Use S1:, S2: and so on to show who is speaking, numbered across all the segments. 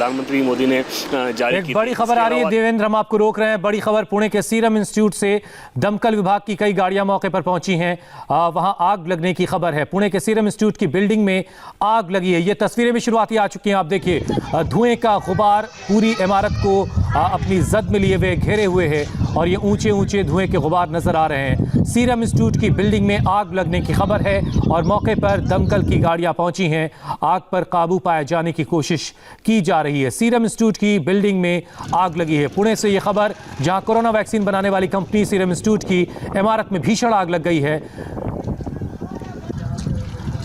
S1: प्रधानमंत्री मोदी ने जारी
S2: एक बड़ी खबर आ रही है देवेंद्र, हम आपको रोक रहे हैं। बड़ी खबर पुणे के सीरम इंस्टीट्यूट से दमकल विभाग की कई गाड़ियां मौके पर पहुंची हैं। वहां आग लगने की खबर है। पुणे के सीरम इंस्टीट्यूट की बिल्डिंग में आग लगी है। ये तस्वीरें भी शुरुआती आ चुकी हैं। आप देखिए, धुएं का गुबार पूरी इमारत को अपनी जद में लिए हुए घेरे हुए है और ये ऊंचे ऊंचे धुएं के गुबार नजर आ रहे हैं। सीरम इंस्टीट्यूट की बिल्डिंग में आग लगने की खबर है और मौके पर दमकल की गाड़ियां पहुंची हैं। आग पर काबू पाए जाने की कोशिश की जा रही है। सीरम इंस्टीट्यूट की बिल्डिंग में आग लगी है। पुणे से यह खबर, जहां कोरोना वैक्सीन बनाने वाली कंपनी सीरम इंस्टीट्यूट की इमारत में भीषण आग लग गई है।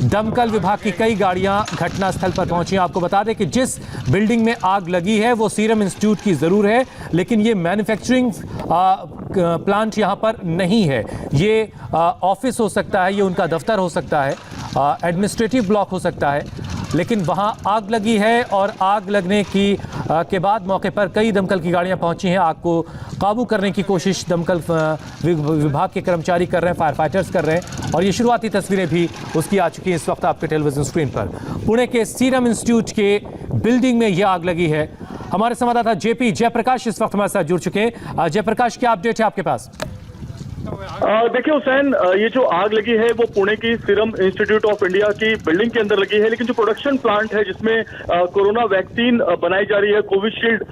S2: दमकल विभाग की कई गाड़ियां घटनास्थल पर पहुंची। आपको बता दें कि जिस बिल्डिंग में आग लगी है वो सीरम इंस्टीट्यूट की जरूर है, लेकिन ये मैन्युफैक्चरिंग प्लांट यहां पर नहीं है। ये ऑफिस हो सकता है, ये उनका दफ्तर हो सकता है, एडमिनिस्ट्रेटिव ब्लॉक हो सकता है, लेकिन वहां आग लगी है और आग लगने के बाद मौके पर कई दमकल की गाड़ियां पहुंची हैं। आग को काबू करने की कोशिश दमकल विभाग के कर्मचारी कर रहे हैं, फायर फाइटर्स कर रहे हैं और ये शुरुआती तस्वीरें भी उसकी आ चुकी हैं इस वक्त आपके टेलीविजन स्क्रीन पर। पुणे के सीरम इंस्टीट्यूट के बिल्डिंग में यह आग लगी है। हमारे संवाददाता जेपी जयप्रकाश इस वक्त हमारे साथ जुड़ चुके हैं। जयप्रकाश, क्या अपडेट है आपके पास?
S3: देखिए हुसैन, ये जो आग लगी है वो पुणे की सीरम इंस्टीट्यूट ऑफ इंडिया की बिल्डिंग के अंदर लगी है, लेकिन जो प्रोडक्शन प्लांट है जिसमें कोरोना वैक्सीन बनाई जा रही है, कोविशील्ड,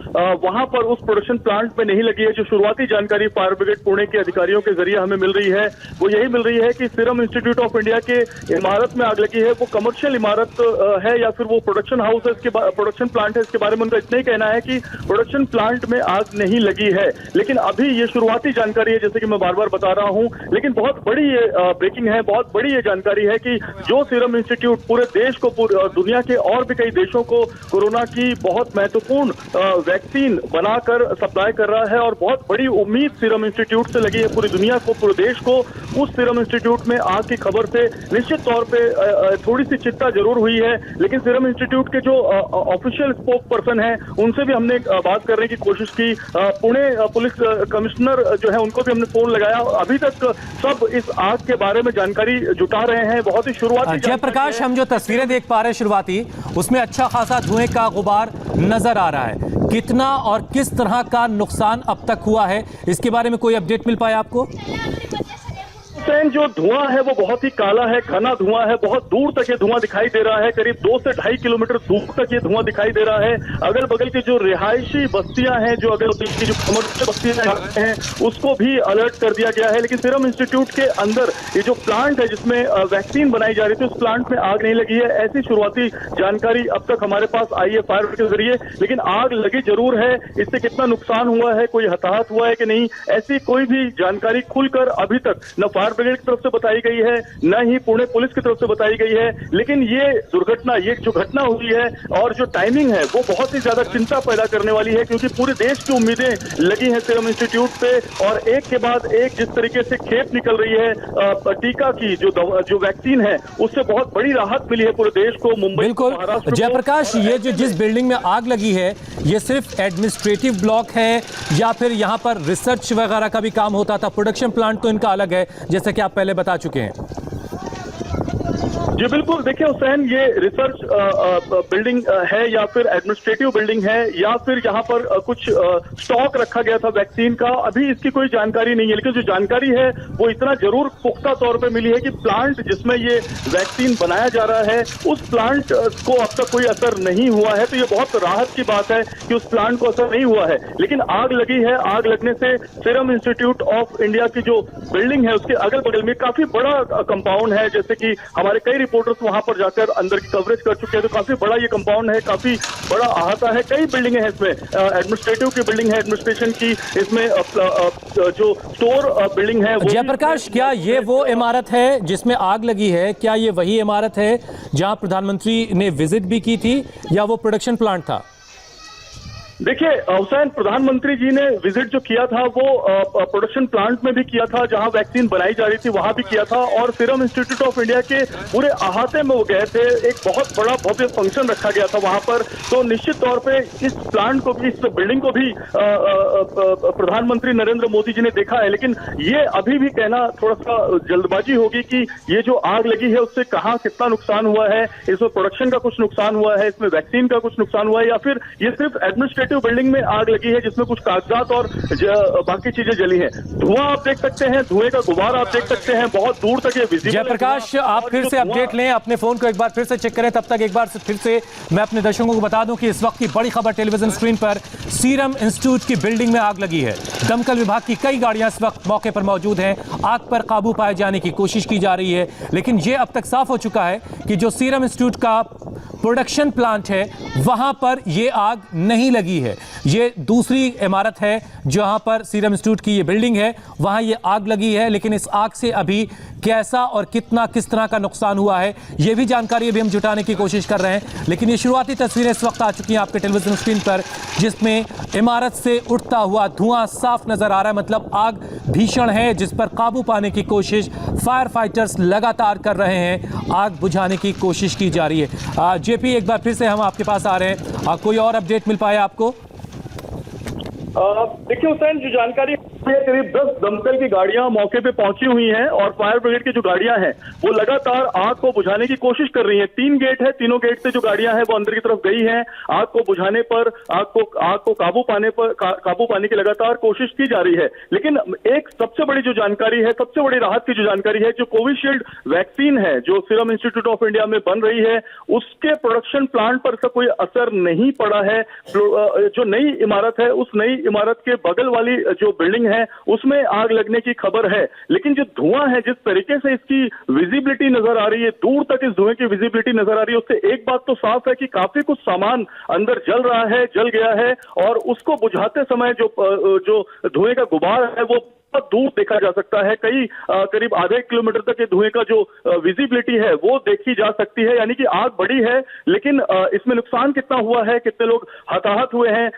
S3: वहां पर उस प्रोडक्शन प्लांट में नहीं लगी है। जो शुरुआती जानकारी फायर ब्रिगेड पुणे के अधिकारियों के जरिए हमें मिल रही है वो यही मिल रही है कि सीरम इंस्टीट्यूट ऑफ इंडिया के इमारत में आग लगी है। वो कमर्शियल इमारत है या फिर वो प्रोडक्शन हाउस है, इसके प्रोडक्शन प्लांट है, इसके बारे में उनका इतना ही कहना है कि प्रोडक्शन प्लांट में आग नहीं लगी है। लेकिन अभी ये शुरुआती जानकारी है, जैसे कि मैं बार बार बता रहा हूं, लेकिन बहुत बड़ी ये ब्रेकिंग है, बहुत बड़ी ये जानकारी है कि जो सीरम इंस्टीट्यूट पूरे देश को, दुनिया के और भी कई देशों को कोरोना की बहुत महत्वपूर्ण वैक्सीन बनाकर सप्लाई कर रहा है और बहुत बड़ी उम्मीद सीरम इंस्टीट्यूट से लगी है पूरी दुनिया को, पूरे देश को। उस सीरम इंस्टीट्यूट में आग की खबर से निश्चित तौर पे थोड़ी सी चिंता जरूर हुई है, लेकिन सीरम इंस्टीट्यूट के जो ऑफिशियल स्पोक पर्सन है उनसे भी हमने बात करने की कोशिश की। पुणे पुलिस कमिश्नर जो है उनको भी हमने फोन लगाया। अभी तक सब इस आग के बारे में जानकारी जुटा रहे हैं। बहुत ही शुरुआती
S2: जयप्रकाश, हम जो तस्वीरें देख पा रहे हैं शुरुआती, उसमें अच्छा खासा धुएं का गुबार नजर आ रहा है। कितना और किस तरह का नुकसान अब तक हुआ है, इसके बारे में कोई अपडेट मिल पाया आपको?
S3: जो धुआं है वो बहुत ही काला है, घना धुआं है, बहुत दूर तक ये धुआं दिखाई दे रहा है। करीब 2 से 2.5 किलोमीटर दूर तक ये धुआं दिखाई दे रहा है। अगल बगल की जो रिहायशी बस्तियां हैं, जो अगल बगल की जो कमर्शियल बस्तियां हैं, उसको भी अलर्ट कर दिया गया है। लेकिन सीरम इंस्टीट्यूट के अंदर ये जो प्लांट है जिसमें वैक्सीन बनाई जा रही थी, उस प्लांट में आग नहीं लगी है, ऐसी शुरुआती जानकारी अब तक हमारे पास आई है फायर के जरिए। लेकिन आग लगी जरूर है। इससे कितना नुकसान हुआ है, कोई हताहत हुआ है कि नहीं, ऐसी कोई भी जानकारी खुलकर अभी तक न फायर ब्रिगेड की तरफ से बताई गई है, न ही पुणे पुलिस की तरफ से बताई गई है। लेकिन ये दुर्घटना, ये जो घटना हुई है और जो टाइमिंग है वो बहुत ही ज्यादा चिंता पैदा करने वाली है, क्योंकि पूरे देश की उम्मीदें लगी हैं सीरम इंस्टीट्यूट पे और एक के बाद एक जिस तरीके से खेप निकल रही है टीका की, जो वैक्सीन है, उससे बहुत बड़ी राहत मिली है पूरे देश को। मुंबई,
S2: बिल्कुल जयप्रकाश, ये जो जिस बिल्डिंग में आग लगी है ये सिर्फ एडमिनिस्ट्रेटिव ब्लॉक है या फिर यहाँ पर रिसर्च वगैरह का भी काम होता था? प्रोडक्शन प्लांट तो इनका अलग है, जैसे कि आप पहले बता चुके हैं।
S3: जी बिल्कुल, देखिए हुसैन, ये रिसर्च बिल्डिंग है या फिर एडमिनिस्ट्रेटिव बिल्डिंग है या फिर यहाँ पर कुछ स्टॉक रखा गया था वैक्सीन का, अभी इसकी कोई जानकारी नहीं है। लेकिन जो जानकारी है वो इतना जरूर पुख्ता तौर पे मिली है कि प्लांट जिसमें ये वैक्सीन बनाया जा रहा है उस प्लांट को अब तक कोई असर नहीं हुआ है। तो ये बहुत राहत की बात है कि उस प्लांट को असर नहीं हुआ है। लेकिन आग लगी है, आग लगने से सीरम इंस्टीट्यूट ऑफ इंडिया की जो बिल्डिंग है उसके अगल बगल में काफी बड़ा कंपाउंड है, जैसे कि हमारे कई रिपोर्टर्स वहां पर जाकर अंदर की कवरेज कर चुके हैं। तो काफी बड़ा ये कंपाउंड है, काफी बड़ा अहाता है, कई बिल्डिंगें हैं इसमें। एडमिनिस्ट्रेटिव की बिल्डिंग है, एडमिनिस्ट्रेशन की, इसमें जो स्टोर बिल्डिंग है।
S2: जयप्रकाश, क्या ये वो इमारत है जिसमें आग लगी है? क्या ये वही इमारत है जहां प्रधानमंत्री ने विजिट भी की थी या वो प्रोडक्शन प्लांट था?
S3: देखिए हुसैन, प्रधानमंत्री जी ने विजिट जो किया था वो प्रोडक्शन प्लांट में भी किया था जहां वैक्सीन बनाई जा रही थी, वहां भी किया था, और सीरम इंस्टीट्यूट ऑफ इंडिया के पूरे अहाते में वो गए थे। एक बहुत बड़ा भव्य फंक्शन रखा गया था वहां पर। तो निश्चित तौर पे इस प्लांट को भी, इस बिल्डिंग को भी प्रधानमंत्री नरेंद्र मोदी जी ने देखा है। लेकिन ये अभी भी कहना थोड़ा सा जल्दबाजी होगी कि ये जो आग लगी है उससे कहाँ कितना नुकसान हुआ है, इसमें प्रोडक्शन का कुछ नुकसान हुआ है, इसमें वैक्सीन का कुछ नुकसान हुआ है, या फिर ये सिर्फ एडमिनिस्ट्रेटिव बिल्डिंग में आग लगी है जिसमें कुछ कागजात और बाकी चीजें जली हैं। धुआं आप देख सकते हैं, धुएं का गुबार आप देख सकते हैं, बहुत दूर तक ये विजिबल है।
S2: जयप्रकाश, आप फिर से अपडेट लें, अपने फोन को एक बार फिर से चेक करें। तब तक एक बार फिर से मैं अपने दर्शकों को बता दूं कि इस वक्त की बड़ी खबर टेलीविजन स्क्रीन पर, सीरम इंस्टीट्यूट की बिल्डिंग में आग लगी है। दमकल विभाग की कई गाड़ियां इस वक्त मौके पर मौजूद हैं। आग पर काबू पाए जाने की कोशिश की जा रही है, लेकिन यह अब तक साफ हो चुका है कि जो सीरम इंस्टीट्यूट का प्रोडक्शन प्लांट है वहां पर यह आग नहीं लगी है। यह दूसरी इमारत है जहां पर सीरम इंस्टीट्यूट की यह बिल्डिंग है, वहां यह आग लगी है। लेकिन इस आग से अभी कैसा और किस तरह का नुकसान हुआ है यह भी जानकारी अभी हम जुटाने की कोशिश कर रहे हैं। लेकिन ये शुरुआती तस्वीरें इस वक्त आ चुकी हैं आपके टेलीविजन स्क्रीन पर, जिसमें इमारत से उठता हुआ धुआं साफ नजर आ रहा है। मतलब आग भीषण है जिस पर काबू पाने की कोशिश फायर फाइटर्स लगातार कर रहे हैं, आग बुझाने की कोशिश की जा रही है। जेपी, एक बार फिर से हम आपके पास आ रहे हैं, कोई और अपडेट मिल पाया आपको?
S3: देखिए हुसैन, जो जानकारी करीब 10 दमकल की गाड़ियां मौके पे पहुंची हुई हैं और फायर ब्रिगेड की जो गाड़ियां हैं वो लगातार आग को बुझाने की कोशिश कर रही हैं। 3 गेट है, तीनों गेट से जो गाड़ियां हैं वो अंदर की तरफ गई हैं। आग को बुझाने पर, आग को काबू पाने की लगातार कोशिश की जा रही है। लेकिन एक सबसे बड़ी जो जानकारी है, सबसे बड़ी राहत की जो जानकारी है, जो कोविशील्ड वैक्सीन है जो सीरम इंस्टीट्यूट ऑफ इंडिया में बन रही है, उसके प्रोडक्शन प्लांट पर इसका कोई असर नहीं पड़ा है। जो नई इमारत है, उस नई इमारत के बगल वाली जो बिल्डिंग है उसमें आग लगने की खबर है। लेकिन जो धुआं है, जिस तरीके से इसकी विजिबिलिटी नजर आ रही है, दूर तक इस धुएं की विजिबिलिटी नजर आ रही है, उससे एक बात तो साफ है कि काफी कुछ सामान अंदर जल रहा है, जल गया है, और उसको बुझाते समय जो धुएं का गुबार है वो बहुत दूर देखा जा सकता है। करीब आधे किलोमीटर तक ये धुएं का जो विजिबिलिटी है वो देखी जा सकती है। यानी कि आग बड़ी है, लेकिन इसमें नुकसान कितना हुआ है, कितने लोग हताहत हुए हैं,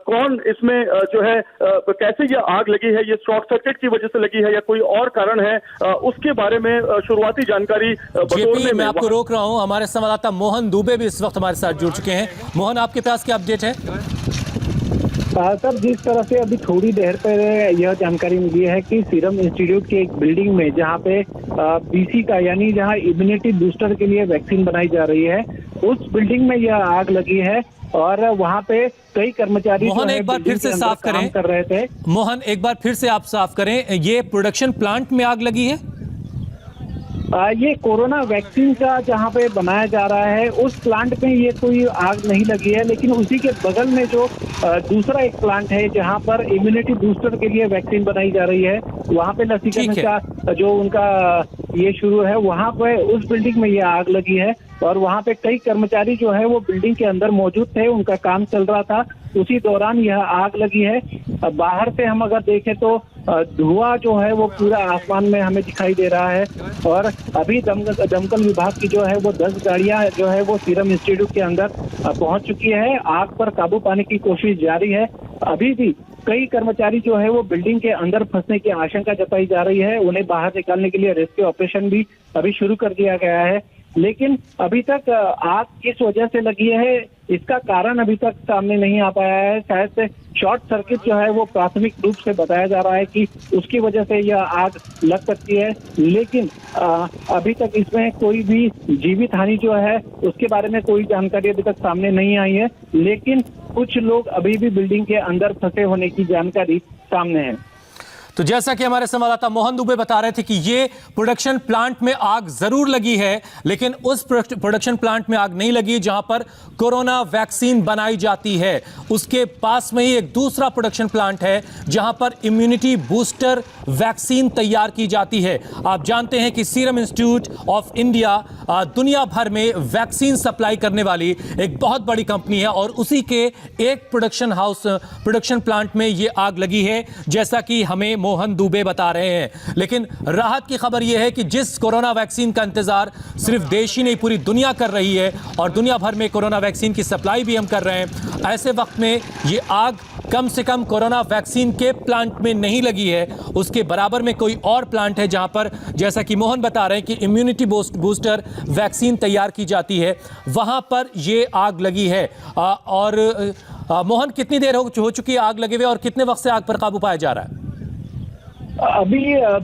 S3: कौन इसमें जो है कैसे ये आग लगी है, ये शॉर्ट सर्किट की वजह से लगी है या कोई और कारण है, उसके बारे में शुरुआती जानकारी बटोरने में।
S2: मैं आपको रोक रहा हूं, हमारे संवाददाता मोहन दुबे भी इस वक्त हमारे साथ जुड़ चुके हैं। मोहन, आपके पास क्या अपडेट है?
S4: सर, जिस तरह से अभी थोड़ी देर पहले यह जानकारी मिली है कि सीरम इंस्टीट्यूट की एक बिल्डिंग में जहां पे बीसी का, यानी जहां इम्यूनिटी बूस्टर के लिए वैक्सीन बनाई जा रही है, उस बिल्डिंग में यह आग लगी है और वहां पे कई कर्मचारी
S2: मोहन एक बार फिर से साफ करें,
S4: कर रहे थे।
S2: मोहन एक बार फिर से आप साफ करें, ये प्रोडक्शन प्लांट में आग लगी है?
S4: ये कोरोना वैक्सीन का जहां पे बनाया जा रहा है उस प्लांट में ये कोई आग नहीं लगी है, लेकिन उसी के बगल में जो दूसरा एक प्लांट है जहां पर इम्यूनिटी बूस्टर के लिए वैक्सीन बनाई जा रही है, वहां पे लसीकरण का जो उनका ये शुरू है, वहां पे उस बिल्डिंग में ये आग लगी है और वहां पे कई कर्मचारी जो है वो बिल्डिंग के अंदर मौजूद थे, उनका काम चल रहा था, उसी दौरान यह आग लगी है। बाहर से हम अगर देखें तो धुआं जो है वो पूरा आसमान में हमें दिखाई दे रहा है और अभी दमकल विभाग की जो है वो 10 गाड़ियां जो है वो सीरम इंस्टीट्यूट के अंदर पहुंच चुकी है। आग पर काबू पाने की कोशिश जारी है। अभी भी कई कर्मचारी जो है वो बिल्डिंग के अंदर फंसने की आशंका जताई जा रही है, उन्हें बाहर निकालने के लिए रेस्क्यू ऑपरेशन भी अभी शुरू कर दिया गया है। लेकिन अभी तक आग किस वजह से लगी है इसका कारण अभी तक सामने नहीं आ पाया है। शायद से शॉर्ट सर्किट जो है वो प्राथमिक रूप से बताया जा रहा है कि उसकी वजह से यह आग लग सकती है, लेकिन अभी तक इसमें कोई भी जीवित हानि जो है उसके बारे में कोई जानकारी अभी तक सामने नहीं आई है। लेकिन कुछ लोग अभी भी बिल्डिंग के अंदर फंसे होने की जानकारी सामने है।
S2: तो जैसा कि हमारे संवाददाता मोहन दुबे बता रहे थे कि ये प्रोडक्शन प्लांट में आग जरूर लगी है, लेकिन उस प्रोडक्शन प्लांट में आग नहीं लगी जहां पर कोरोना वैक्सीन बनाई जाती है। उसके पास में ही एक दूसरा प्रोडक्शन प्लांट है जहां पर इम्यूनिटी बूस्टर वैक्सीन तैयार की जाती है। आप जानते हैं कि सीरम इंस्टीट्यूट ऑफ इंडिया दुनिया भर में वैक्सीन सप्लाई करने वाली एक बहुत बड़ी कंपनी है और उसी के एक प्रोडक्शन प्लांट में ये आग लगी है। जैसा कि हमें मोहन दुबे बता रहे हैं। लेकिन राहत की खबर यह है कि जिस कोरोना वैक्सीन का इंतजार सिर्फ देश ही नहीं पूरी दुनिया कर रही है और दुनिया भर में कोरोना वैक्सीन की सप्लाई भी हम कर रहे हैं, ऐसे वक्त में ये आग कम से कम कोरोना वैक्सीन के प्लांट में नहीं लगी है, उसके बराबर में कोई और प्लांट है जहां पर, जैसा कि मोहन बता रहे हैं कि इम्यूनिटी बूस्टर वैक्सीन तैयार की जाती है, वहां पर ये आग लगी है। मोहन, कितनी देर हो चुकी है आग लगे हुए और कितने वक्त से आग पर काबू पाया जा रहा है?
S4: अभी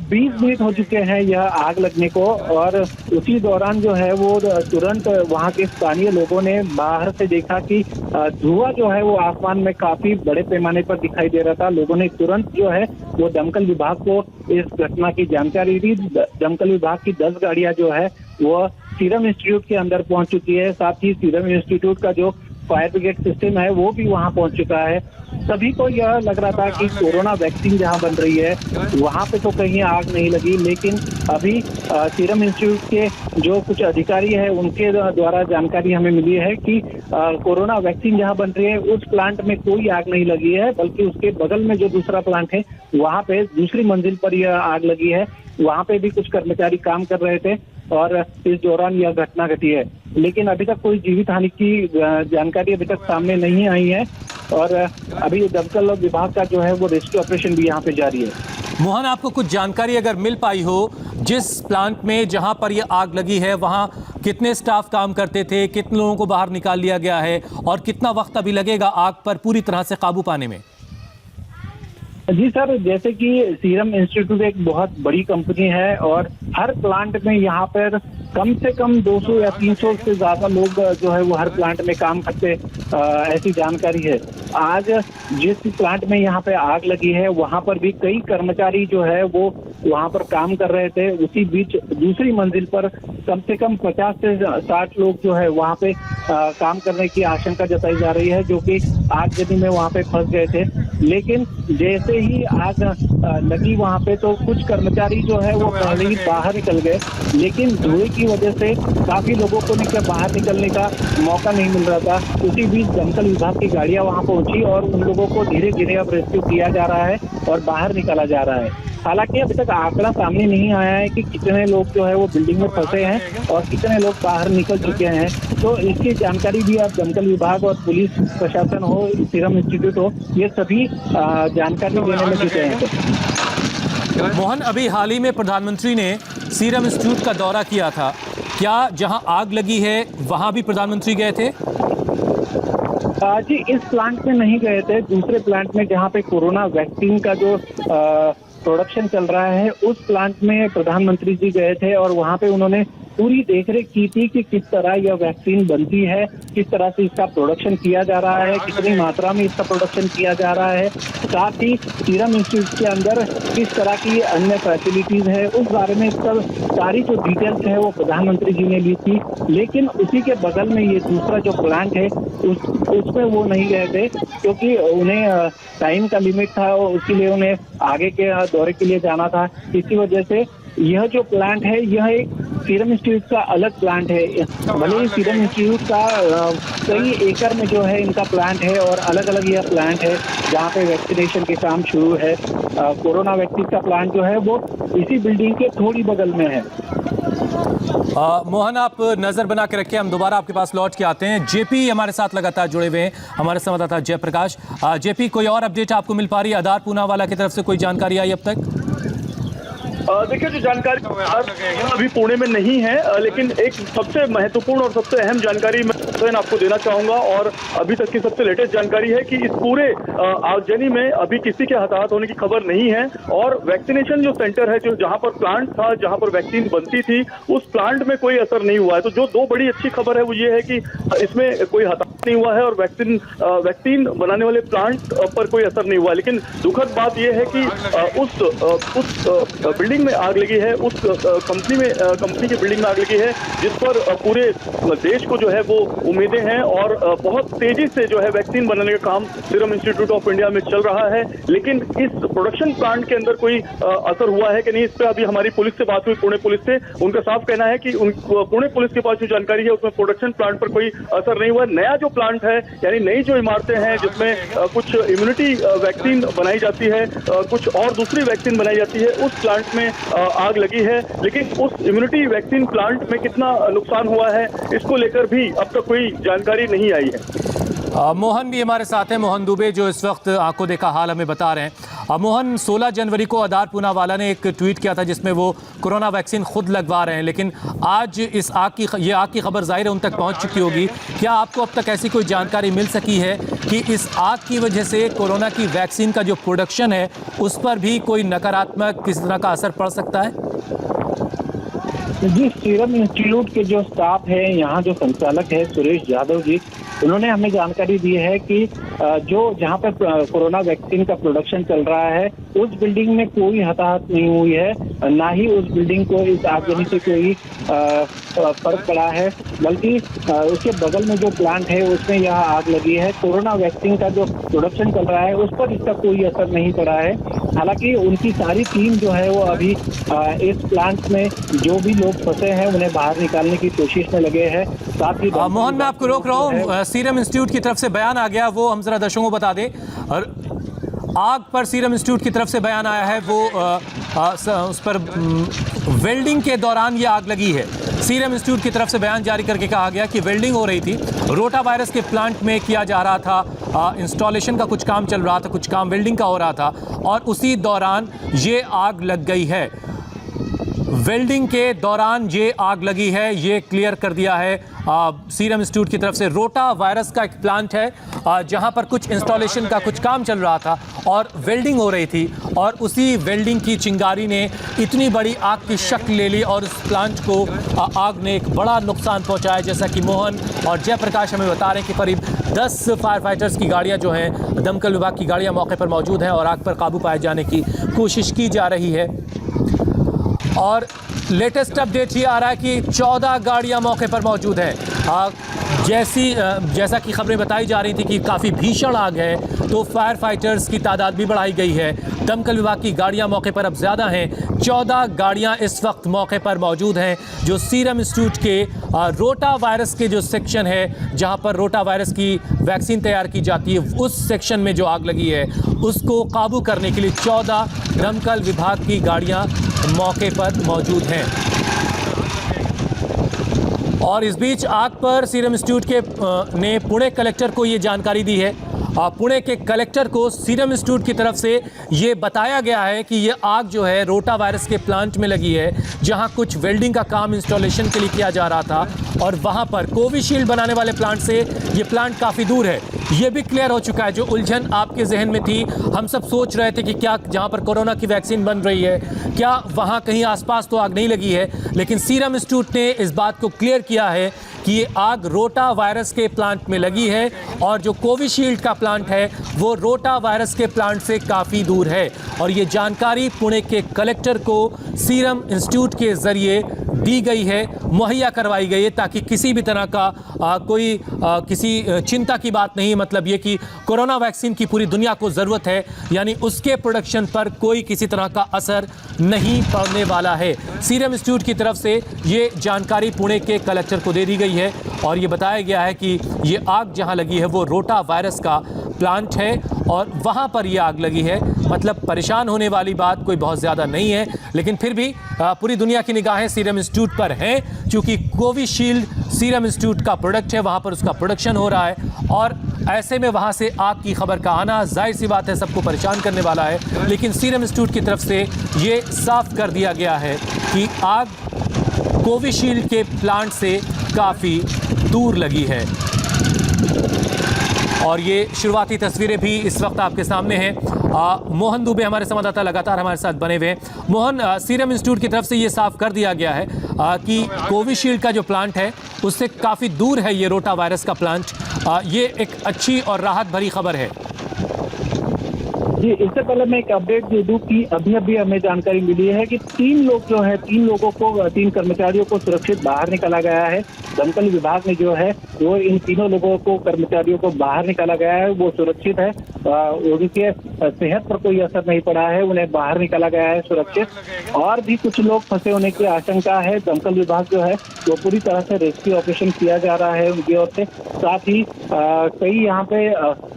S4: 20 मिनट हो चुके हैं यह आग लगने को, और उसी दौरान जो है वो तुरंत वहां के स्थानीय लोगों ने बाहर से देखा कि धुआं जो है वो आसमान में काफी बड़े पैमाने पर दिखाई दे रहा था। लोगों ने तुरंत जो है वो दमकल विभाग को इस घटना की जानकारी दी। दमकल विभाग की 10 गाड़ियां जो है वो सीरम इंस्टीट्यूट के अंदर पहुंच चुकी है। साथ ही सीरम इंस्टीट्यूट का जो फायर ब्रिगेड सिस्टम है वो भी वहां पहुंच चुका है। सभी को यह लग रहा था कि कोरोना वैक्सीन जहां बन रही है वहां पे तो कहीं आग नहीं लगी, लेकिन अभी सीरम इंस्टीट्यूट के जो कुछ अधिकारी है उनके द्वारा जानकारी हमें मिली है कि कोरोना वैक्सीन जहां बन रही है उस प्लांट में कोई आग नहीं लगी है, बल्कि उसके बगल में जो दूसरा प्लांट है वहां पे दूसरी मंजिल पर यह आग लगी है। वहां पे भी कुछ कर्मचारी काम कर रहे थे और इस दौरान यह घटना घटी है, लेकिन अभी तक कोई जीवित हानि की जानकारी अभी तक सामने नहीं आई है और अभी दमकल विभाग का जो है वो रेस्क्यू ऑपरेशन भी यहाँ पे जारी है।
S2: मोहन, आपको कुछ जानकारी अगर मिल पाई हो, जिस प्लांट में जहां पर यह आग लगी है वहां कितने स्टाफ काम करते थे, कितने लोगों को बाहर निकाल लिया गया है और कितना वक्त अभी लगेगा आग पर पूरी तरह से काबू पाने में?
S4: जी सर, जैसे कि सीरम इंस्टीट्यूट एक बहुत बड़ी कंपनी है और हर प्लांट में यहाँ पर कम से कम 200 या 300 से ज्यादा लोग जो है वो हर प्लांट में काम करते, ऐसी जानकारी है। आज जिस प्लांट में यहाँ पे आग लगी है वहाँ पर भी कई कर्मचारी जो है वो वहाँ पर काम कर रहे थे। उसी बीच दूसरी मंजिल पर कम से कम 50 से 60 लोग जो है वहाँ पे काम करने की आशंका जताई जा रही है, जो कि आगजनी में वहाँ पे फंस गए थे। लेकिन जैसे ही आग लगी वहाँ पे तो कुछ कर्मचारी जो है वो पहले ही बाहर निकल गए, लेकिन धुएं की वजह से काफी लोगों को बाहर निकलने का मौका नहीं मिल रहा था। उसी बीच दमकल विभाग की गाड़ियां वहां पहुंची और उन लोगों को धीरे धीरे अब रेस्क्यू किया जा रहा है और बाहर निकाला जा रहा है। हालांकि अभी तक आंकड़ा सामने नहीं आया है कि कितने लोग जो है वो बिल्डिंग में फंसे हैं और कितने लोग बाहर निकल चुके हैं, तो इसकी जानकारी भी अब दमकल विभाग और पुलिस प्रशासन हो, सीरम इंस्टीट्यूट हो, ये सभी जानकारी देने में जुटे हैं।
S2: मोहन, अभी हाल ही में प्रधानमंत्री ने सीरम इंस्टीट्यूट का दौरा किया था, क्या जहां आग लगी है वहां भी प्रधानमंत्री गए थे?
S4: जी, इस प्लांट में नहीं गए थे, दूसरे प्लांट में जहां पे कोरोना वैक्सीन का जो प्रोडक्शन चल रहा है उस प्लांट में प्रधानमंत्री जी गए थे और वहां पे उन्होंने पूरी देखरेख की थी कि किस तरह यह वैक्सीन बनती है, किस तरह से इसका प्रोडक्शन किया जा रहा है, कितनी मात्रा में इसका प्रोडक्शन किया जा रहा है, साथ ही सीरम इंस्टीट्यूट के अंदर किस तरह की अन्य फैसिलिटीज है, उस बारे में सब सारी जो डिटेल्स है वो प्रधानमंत्री जी ने ली थी। लेकिन उसी के बगल में ये दूसरा जो प्लांट है उसमें वो नहीं गए थे, क्योंकि उन्हें टाइम का लिमिट था और उसके लिए उन्हें आगे के दौरे के लिए जाना था। इसी वजह से यह जो प्लांट है यह एक सीरम इंस्टीट्यूट का अलग प्लांट है। भले ही सीरम इंस्टीट्यूट का कई एकड़ में जो है इनका प्लांट है और अलग अलग यह प्लांट है जहाँ पे वैक्सीनेशन के काम शुरू है। कोरोना वैक्सीन का प्लांट जो है वो इसी बिल्डिंग के थोड़ी बगल में है।
S2: मोहन, आप नजर बना के रखिए, हम दोबारा आपके पास लौट के आते हैं। जेपी हमारे साथ लगातार जुड़े हुए हैं, हमारे संवाददाता जयप्रकाश। जेपी, कोई और अपडेट आपको मिल पा रही है? आधार पूनावाला की तरफ से कोई जानकारी आई अब तक?
S3: देखिए, जो जानकारी अभी पुणे में नहीं है, लेकिन एक सबसे महत्वपूर्ण और सबसे अहम जानकारी मैं आपको देना चाहूंगा और अभी तक की सबसे लेटेस्ट जानकारी है कि इस पूरे आगजनी में अभी किसी के हताहत होने की खबर नहीं है और वैक्सीनेशन जो सेंटर है, जो जहां पर प्लांट था, जहां पर वैक्सीन बनती थी, उस प्लांट में कोई असर नहीं हुआ है। तो जो दो बड़ी अच्छी खबर है वो ये है कि इसमें कोई हताहत नहीं हुआ है और वैक्सीन बनाने वाले प्लांट पर कोई असर नहीं हुआ है। लेकिन दुखद बात यह है कि उस बिल्डिंग में आग लगी है, उस कंपनी की बिल्डिंग में आग लगी है जिस पर पूरे देश को जो है वो उम्मीदें हैं और बहुत तेजी से जो है वैक्सीन बनाने का काम सीरम इंस्टीट्यूट ऑफ इंडिया में चल रहा है। लेकिन इस प्रोडक्शन प्लांट के अंदर कोई असर हुआ है कि नहीं, इस पर अभी हमारी पुलिस से बात हुई, पुणे पुलिस से। उनका साफ कहना है कि पुणे पुलिस के पास जो जानकारी है उसमें प्रोडक्शन प्लांट पर कोई असर नहीं हुआ। नया जो प्लांट है, यानी नई जो इमारतें हैं जिसमें कुछ इम्यूनिटी वैक्सीन बनाई जाती है, कुछ और दूसरी वैक्सीन बनाई जाती है, उस प्लांट में आग लगी है। लेकिन उस इम्यूनिटी वैक्सीन प्लांट में कितना नुकसान हुआ है, इसको लेकर भी अब तक कोई जानकारी नहीं आई है।
S2: मोहन भी हमारे साथ हैं, मोहन दुबे, जो इस वक्त आंखों देखा हाल हमें बता रहे हैं। मोहन, 16 जनवरी को आधार पूनावाला ने एक ट्वीट किया था जिसमें वो कोरोना वैक्सीन खुद लगवा रहे हैं, लेकिन आज इस ये आग की खबर जाहिर है उन तक पहुंच चुकी होगी। क्या आपको अब तक ऐसी कोई जानकारी मिल सकी है कि इस आग की वजह से कोरोना की वैक्सीन का जो प्रोडक्शन है उस पर भी कोई नकारात्मक किसी तरह का असर पड़ सकता है?
S4: जी, सीरम इंस्टीट्यूट के जो स्टाफ है, यहाँ जो संचालक है सुरेश यादव जी, उन्होंने हमें जानकारी दी है कि जो जहाँ पर कोरोना वैक्सीन का प्रोडक्शन चल रहा है उस बिल्डिंग में कोई हताहत नहीं हुई है, ना ही उस बिल्डिंग को इस आगजनी से कोई फर्क पड़ा है, बल्कि उसके बगल में जो प्लांट है उसमें यह आग लगी है। कोरोना वैक्सीन का जो प्रोडक्शन चल रहा है उस पर इसका कोई असर नहीं पड़ा है। हालांकि उनकी सारी टीम जो है वो अभी इस प्लांट में जो भी लोग फंसे हैं उन्हें बाहर निकालने की कोशिश में लगे हैं। साथ ही
S2: मोहन, मैं आपको रोक रहा हूँ, सीरम इंस्टीट्यूट की तरफ से बयान आ गया, वो हम जरा दर्शकों को बता दें। और आग पर सीरम इंस्टीट्यूट की तरफ से बयान आया है, वो उस पर वेल्डिंग के दौरान ये आग लगी है। सीरम इंस्टीट्यूट की तरफ से बयान जारी करके कहा गया कि वेल्डिंग हो रही थी, रोटा वायरस के प्लांट में किया जा रहा था, इंस्टॉलेशन का कुछ काम चल रहा था, कुछ काम वेल्डिंग का हो रहा था और उसी दौरान ये आग लग गई है। वेल्डिंग के दौरान ये आग लगी है, ये क्लियर कर दिया है सीरम इंस्टीट्यूट की तरफ से। रोटा वायरस का एक प्लांट है जहां पर कुछ इंस्टॉलेशन का कुछ काम चल रहा था और वेल्डिंग हो रही थी और उसी वेल्डिंग की चिंगारी ने इतनी बड़ी आग की शक्ल ले ली और उस प्लांट को आग ने एक बड़ा नुकसान पहुंचाया। जैसा कि मोहन और जयप्रकाश हमें बता रहे हैं कि करीब 10 फायर फाइटर्स की गाड़ियां जो हैं, दमकल विभाग की गाड़ियां मौके पर मौजूद हैं और आग पर काबू पाए जाने की कोशिश की जा रही है। और लेटेस्ट अपडेट ये आ रहा है कि 14 गाड़ियां मौके पर मौजूद हैं। जैसा कि खबरें बताई जा रही थी कि काफ़ी भीषण आग है, तो फायर फाइटर्स की तादाद भी बढ़ाई गई है। दमकल विभाग की गाड़ियां मौके पर अब ज़्यादा हैं। 14 गाड़ियां इस वक्त मौके पर मौजूद हैं जो सीरम इंस्टीट्यूट के रोटा वायरस के जो सेक्शन है, जहां पर रोटा वायरस की वैक्सीन तैयार की जाती है, उस सेक्शन में जो आग लगी है उसको काबू करने के लिए 14 दमकल विभाग की गाड़ियां मौके पर मौजूद हैं। और इस बीच आग पर सीरम इंस्टीट्यूट के ने पुणे कलेक्टर को ये जानकारी दी है। पुणे के कलेक्टर को सीरम इंस्टीट्यूट की तरफ से ये बताया गया है कि ये आग जो है रोटा वायरस के प्लांट में लगी है, जहां कुछ वेल्डिंग का काम इंस्टॉलेशन के लिए किया जा रहा था और वहां पर कोविशील्ड बनाने वाले प्लांट से ये प्लांट काफ़ी दूर है। ये भी क्लियर हो चुका है। जो उलझन आपके जहन में थी, हम सब सोच रहे थे कि क्या जहां पर कोरोना की वैक्सीन बन रही है क्या वहां कहीं आसपास तो आग नहीं लगी है, लेकिन सीरम इंस्टीट्यूट ने इस बात को क्लियर किया है कि ये आग रोटा वायरस के प्लांट में लगी है और जो कोविशील्ड का प्लांट है वो रोटा वायरस के प्लांट से काफ़ी दूर है। और ये जानकारी पुणे के कलेक्टर को सीरम इंस्टीट्यूट के ज़रिए दी गई है, मुहैया करवाई गई है, ताकि किसी भी तरह का किसी चिंता की बात नहीं। मतलब ये कि कोरोना वैक्सीन की पूरी दुनिया को ज़रूरत है, यानी उसके प्रोडक्शन पर कोई किसी तरह का असर नहीं पड़ने वाला है। सीरम इंस्टीट्यूट की तरफ से ये जानकारी पुणे के कलेक्टर को दे दी गई है और ये बताया गया है कि ये आग जहां लगी है वो रोटा वायरस का प्लांट है और वहां पर ये आग लगी है। मतलब परेशान होने वाली बात कोई बहुत ज़्यादा नहीं है, लेकिन फिर भी पूरी दुनिया की निगाहें सीरम इंस्टीट्यूट पर हैं, क्योंकि कोविशील्ड सीरम इंस्टीट्यूट का प्रोडक्ट है, वहां पर उसका प्रोडक्शन हो रहा है और ऐसे में वहां से आग की खबर का आना जाहिर सी बात है सबको परेशान करने वाला है। लेकिन सीरम इंस्टीट्यूट की तरफ से ये साफ कर दिया गया है कि आग कोविशील्ड के प्लांट से काफ़ी दूर लगी है। और ये शुरुआती तस्वीरें भी इस वक्त आपके सामने हैं। मोहन दुबे हमारे संवाददाता लगातार हमारे साथ बने हुए हैं। मोहन, सीरम इंस्टीट्यूट की तरफ से ये साफ कर दिया गया है कि कोविशील्ड का जो प्लांट है उससे काफ़ी दूर है ये रोटा वायरस का प्लांट। ये एक अच्छी और राहत भरी खबर है।
S4: जी, इससे पहले मैं एक अपडेट दे दूं कि अभी हमें जानकारी मिली है कि 3 लोग जो है 3 कर्मचारियों को सुरक्षित बाहर निकाला गया है। दमकल विभाग ने जो है वो इन तीनों लोगों को कर्मचारियों को बाहर निकाला गया है, वो सुरक्षित है। उनके सेहत पर कोई असर नहीं पड़ा है, उन्हें बाहर निकाला गया है सुरक्षित। और भी कुछ लोग फंसे होने की आशंका है। दमकल विभाग जो है वो पूरी तरह से रेस्क्यू ऑपरेशन किया जा रहा है उनकी ओर से। साथ ही कई यहाँ पे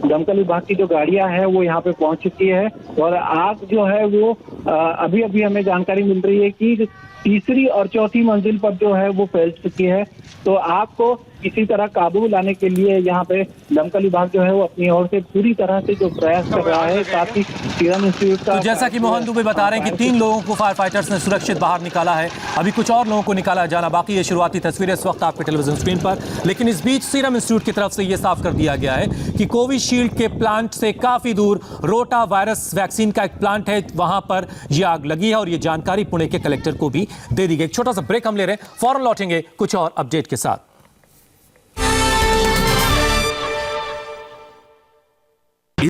S4: दमकल विभाग की जो गाड़ियां हैं वो यहाँ पे पहुंच चुकी है और आग जो है वो अभी अभी हमें जानकारी मिल रही है कि तीसरी और चौथी मंजिल पर जो है वो फैल चुकी है। तो आग को किसी तरह काबू लाने के लिए यहाँ पे दमकल विभाग जो है वो अपनी ओर से पूरी तरह से जो प्रयास कर रहा है। साथ ही सीरम इंस्टीट्यूट का,
S2: तो जैसा कि मोहन दुबे बता रहे हैं कि 3 लोगों को फायर फाइटर्स ने सुरक्षित बाहर निकाला है, अभी कुछ और लोगों को निकाला जाना बाकी। ये शुरुआती तस्वीरें इस वक्त आपके टेलीविजन स्क्रीन पर, लेकिन इस बीच सीरम इंस्टीट्यूट की तरफ से ये साफ कर दिया गया है कि कोविशील्ड के प्लांट से काफी दूर रोटा वायरस वैक्सीन का एक प्लांट है, वहां पर यह आग लगी है और ये जानकारी पुणे के कलेक्टर को भी दे दी गई। एक छोटा सा ब्रेक हम ले रहे हैं, फौरन लौटेंगे कुछ और अपडेट के साथ।